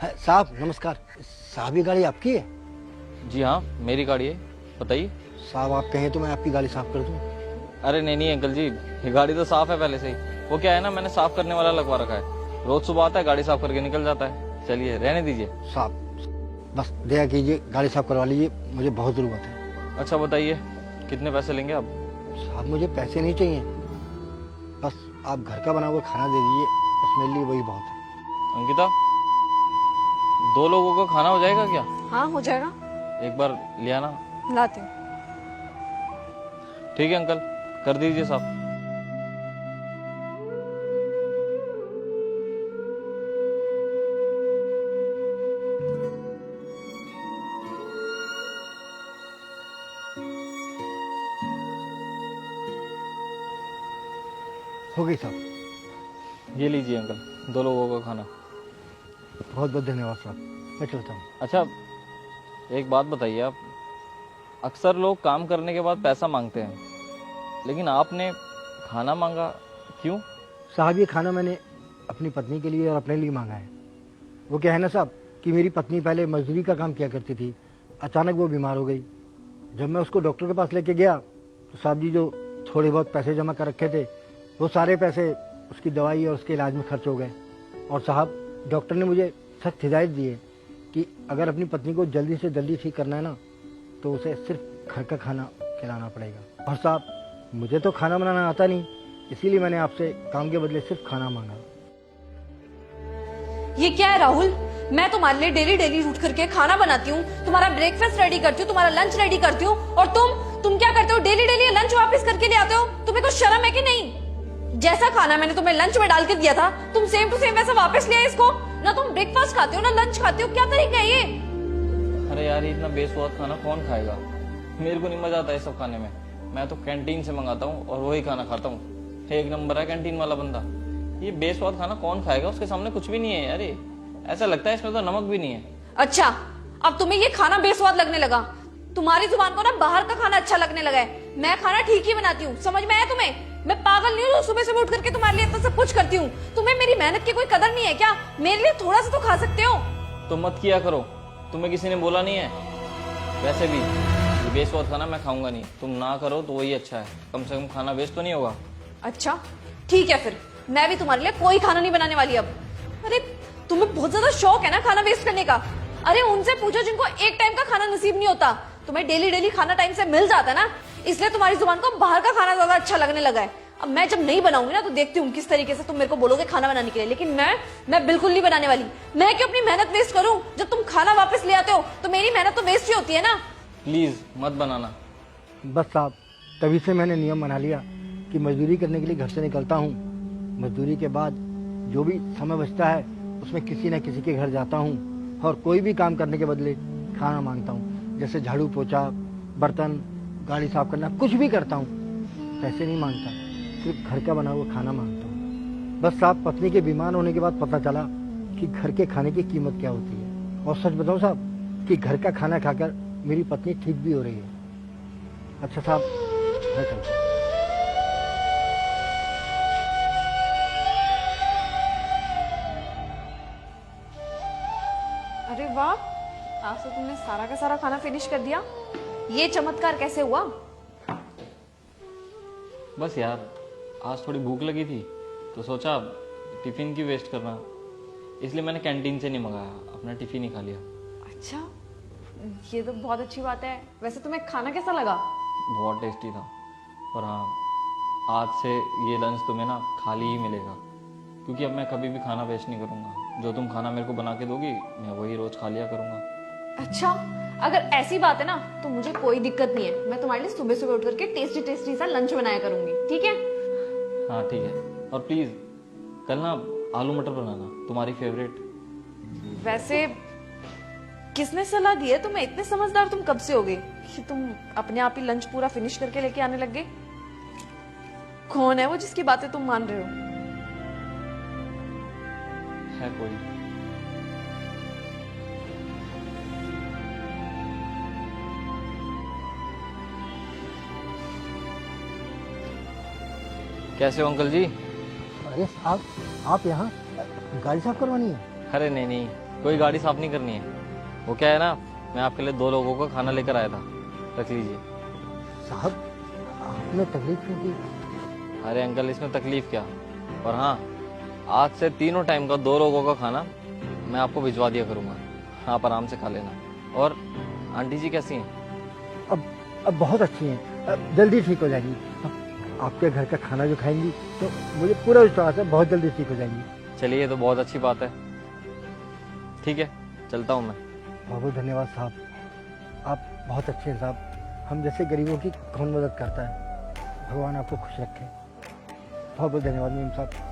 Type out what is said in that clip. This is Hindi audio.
साहब नमस्कार। साहब ये गाड़ी आपकी है? जी हाँ, मेरी गाड़ी है, बताइए। साहब आप कहें तो मैं आपकी गाड़ी साफ कर दूं। अरे नहीं नहीं अंकल जी, ये गाड़ी तो साफ है पहले से ही। वो क्या है ना, मैंने साफ करने वाला लगवा रखा है। रोज सुबह आता है, गाड़ी साफ करके निकल जाता है। चलिए रहने दीजिए। साहब बस दया कीजिए, गाड़ी साफ करवा लीजिए, मुझे बहुत जरूरत है। अच्छा बताइए, कितने पैसे लेंगे आप? साहब मुझे पैसे नहीं चाहिए, बस आप घर का बना हुआ खाना दे दीजिए, बस मेरे लिए वही बहुत है। अंकिता, 2 लोगों का खाना हो जाएगा क्या? हाँ हो जाएगा, एक बार ले आना। लाती हूँ। ठीक है अंकल, कर दीजिए साफ। हो गई साहब। ये लीजिए अंकल, 2 लोगों का खाना। बहुत बहुत धन्यवाद साहब, मैं चलता हूँ। अच्छा एक बात बताइए आप, अक्सर लोग काम करने के बाद पैसा मांगते हैं, लेकिन आपने खाना मांगा, क्यों? साहब ये खाना मैंने अपनी पत्नी के लिए और अपने लिए मांगा है। वो क्या है ना साहब कि मेरी पत्नी पहले मजदूरी का काम किया करती थी, अचानक वो बीमार हो गई। जब मैं उसको डॉक्टर के पास लेके गया तो साहब जी जो थोड़े बहुत पैसे जमा कर रखे थे वो सारे पैसे उसकी दवाई और उसके इलाज में खर्च हो गए। और साहब डॉक्टर ने मुझे सख्त हिदायत दी है कि अगर अपनी पत्नी को जल्दी से जल्दी ठीक करना है ना तो उसे सिर्फ घर का खाना खिलाना पड़ेगा। और साहब मुझे तो खाना बनाना आता नहीं, इसीलिए मैंने आपसे काम के बदले सिर्फ खाना मांगा। ये क्या है राहुल, मैं तुम्हारे लिए डेली डेली उठ करके खाना बनाती हूँ, तुम्हारा ब्रेकफास्ट रेडी करती हूँ, तुम्हारा लंच रेडी करती हूँ, और तुम क्या करते हो? डेली डेली लंच वापस करके ले आते हो। तुम्हें कुछ शर्म है कि नहीं? जैसा खाना मैंने तुम्हें लंच में डाल के दिया था तुम सेम टू सेम वैसा वापस ले आए इसको। ना तुम ब्रेकफास्ट खाते हो ना लंच खाते हो, क्या तरीका है ये? अरे यार, ये इतना बेस्वाद खाना कौन खाएगा? मेरे को नहीं मजा आता है सब खाने में। मैं तो कैंटीन से मंगाता हूँ और वही खाना खाता हूँ। एक नंबर है कैंटीन वाला बंदा। ये बेस्वाद खाना कौन खाएगा? उसके सामने कुछ भी नहीं है यार, ये ऐसा लगता है इसमें तो नमक भी नहीं है। अच्छा, अब तुम्हें ये खाना बेस्वाद लगने लगा? तुम्हारी जुबान को ना बाहर का खाना अच्छा लगने लगा है। मैं खाना ठीक ही बनाती हूँ, समझ में आया तुम्हें? मैं पागल नहीं हूँ सुबह सुबह उठ करके तुम्हारे लिए इतना सब कुछ करती हूँ। तुम्हें मेरी मेहनत की कोई कदर नहीं है क्या? मेरे लिए थोड़ा सा तो खा सकते हो। तो मत किया करो, तुम्हें किसी ने बोला नहीं है। वैसे भी ये बेस्वाद खाना मैं खाऊंगा नहीं, तुम ना करो तो वही अच्छा है, कम से कम खाना वेस्ट तो नहीं होगा। अच्छा ठीक है, फिर मैं भी तुम्हारे लिए कोई खाना नहीं बनाने वाली अब। अरे तुम्हें बहुत ज्यादा शौक है ना खाना वेस्ट करने का। अरे उनसे पूछो जिनको एक टाइम का खाना नसीब नहीं होता। तुम्हें डेली डेली खाना टाइम से मिल जाता है ना, इसलिए तुम्हारी जुबान को बाहर का खाना ज्यादा अच्छा लगने लगा है। अब मैं जब नहीं बनाऊंगी ना तो देखती हूँ किस तरीके से तुम मेरे को बोलोगे खाना बनाने के लिए, लेकिन मैं बिल्कुल नहीं बनाने वाली। मैं क्यों अपनी मेहनत वेस्ट करूं? जब तुम खाना वापस ले आते हो तो मेरी मेहनत तो वेस्ट ही होती है ना। प्लीज मत बनाना। बस साहब तभी से मैंने नियम बना लिया कि मजदूरी करने के लिए घर से निकलता हूँ, मजदूरी के बाद जो भी समय बचता है उसमें किसी न किसी के घर जाता हूँ और कोई भी काम करने के बदले खाना मांगता हूँ। जैसे झाड़ू पोछा, बर्तन, गाड़ी साफ करना, कुछ भी करता हूँ। पैसे नहीं मांगता, सिर्फ घर का बना हुआ खाना मांगता हूँ। बस साहब पत्नी के बीमार होने के बाद पता चला कि घर के खाने की कीमत क्या होती है। और सच बताऊँ साहब कि घर का खाना खाकर मेरी पत्नी ठीक भी हो रही है। अच्छा साहब मैं चलता हूँ। अरे वाह, आज तो तुमने सारा का सारा खाना फिनिश कर दिया। ये चमत्कार कैसे हुआ? बस यार, आज थोड़ी भूख लगी थी तो सोचा टिफिन की वेस्ट करना, इसलिए मैंने कैंटीन से नहीं मंगाया, अपना टिफिन ही खा लिया। अच्छा, ये तो बहुत अच्छी बात है। वैसे तुम्हें खाना कैसा लगा? बहुत टेस्टी था। और हाँ, आज से ये लंच तुम्हें ना खाली ही मिलेगा, क्योंकि अब मैं कभी भी खाना वेस्ट नहीं करूँगा। जो तुम खाना मेरे को बना के दोगी मैं वही रोज खा लिया करूँगा। अच्छा, अगर ऐसी बात है ना तो मुझे कोई दिक्कत नहीं है। मैं तुम्हारे लिए सुबह सुबह उठ करके टेस्टी टेस्टी सा लंच बनाया करूंगी, ठीक है? हाँ ठीक है, और प्लीज कल ना आलू मटर बनाना, तुम्हारी फेवरेट। वैसे किसने सलाह दी है तुम्हें? इतने समझदार तुम कब से हो गए कि तुम अपने आप ही लंच पूरा फिनिश करके लेके आने लग गए? कौन है वो जिसकी बातें तुम मान रहे हो? है कोई? कैसे हो अंकल जी? अरे साहब आप यहाँ गाड़ी साफ करवानी है? अरे नहीं नहीं, कोई गाड़ी साफ नहीं करनी है। वो क्या है ना, मैं आपके लिए 2 लोगों का खाना लेकर आया था, रख लीजिए। साहब, आपने तकलीफ क्यों की? अरे अंकल, इसमें तकलीफ क्या। और हाँ, आज से तीनों टाइम का 2 लोगों का खाना मैं आपको भिजवा दिया करूंगा, आप आराम से खा लेना। और आंटी जी कैसी हैं? अब बहुत अच्छी हैं, अब जल्दी ठीक हो जाएंगी। अब आपके घर का खाना जो खाएंगी तो मुझे पूरा विश्वास है बहुत जल्दी ठीक हो जाएंगी। चलिए, ये तो बहुत अच्छी बात है। ठीक है, चलता हूँ मैं। बहुत बहुत धन्यवाद साहब, आप बहुत अच्छे हैं साहब। हम जैसे गरीबों की कौन मदद करता है। भगवान आपको खुश रखे। बहुत बहुत धन्यवाद मीम साहब।